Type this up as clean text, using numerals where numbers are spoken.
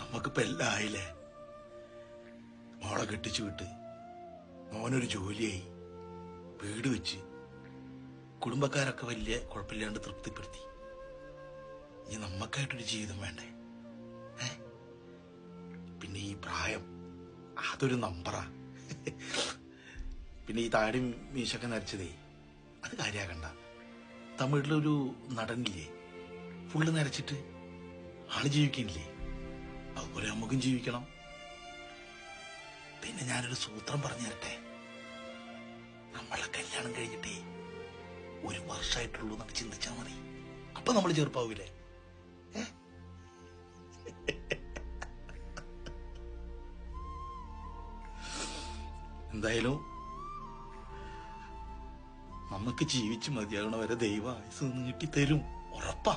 നമുക്കിപ്പോ എല്ലാം ആയില്ലേ. മോളെ കെട്ടിച്ചു വിട്ട് മോനൊരു ജോലിയായി, വീട് വെച്ച്, കുടുംബക്കാരൊക്കെ വലിയ കുഴപ്പമില്ലാണ്ട് തൃപ്തിപ്പെടുത്തി. ഇനി നമ്മക്കായിട്ടൊരു ജീവിതം വേണ്ടേ? പിന്നെ ഈ പ്രായം അതൊരു നമ്പറാ. പിന്നെ ഈ താടി മീശൊക്കെ നരച്ചതേ അത് കാര്യാക്കണ്ട. തമിഴിലൊരു നടനില്ലേ, ഫുള്ള് നരച്ചിട്ട് ആള് ജീവിക്കണില്ലേ, അതുപോലെ നമുക്കും ജീവിക്കണം. പിന്നെ ഞാനൊരു സൂത്രം പറഞ്ഞു തരട്ടെ. നമ്മളെ കല്യാണം കഴിഞ്ഞിട്ടേ 1 വർഷമായിട്ടുള്ളൂ എന്നൊക്കെ ചിന്തിച്ചാ മതി. അപ്പൊ നമ്മൾ ചെറുപ്പാവൂലേ? എന്തായാലും നമുക്ക് ജീവിച്ച് മതിയാകണ വരെ ദൈവം ആയുസ് നീട്ടി തരും, ഉറപ്പാ.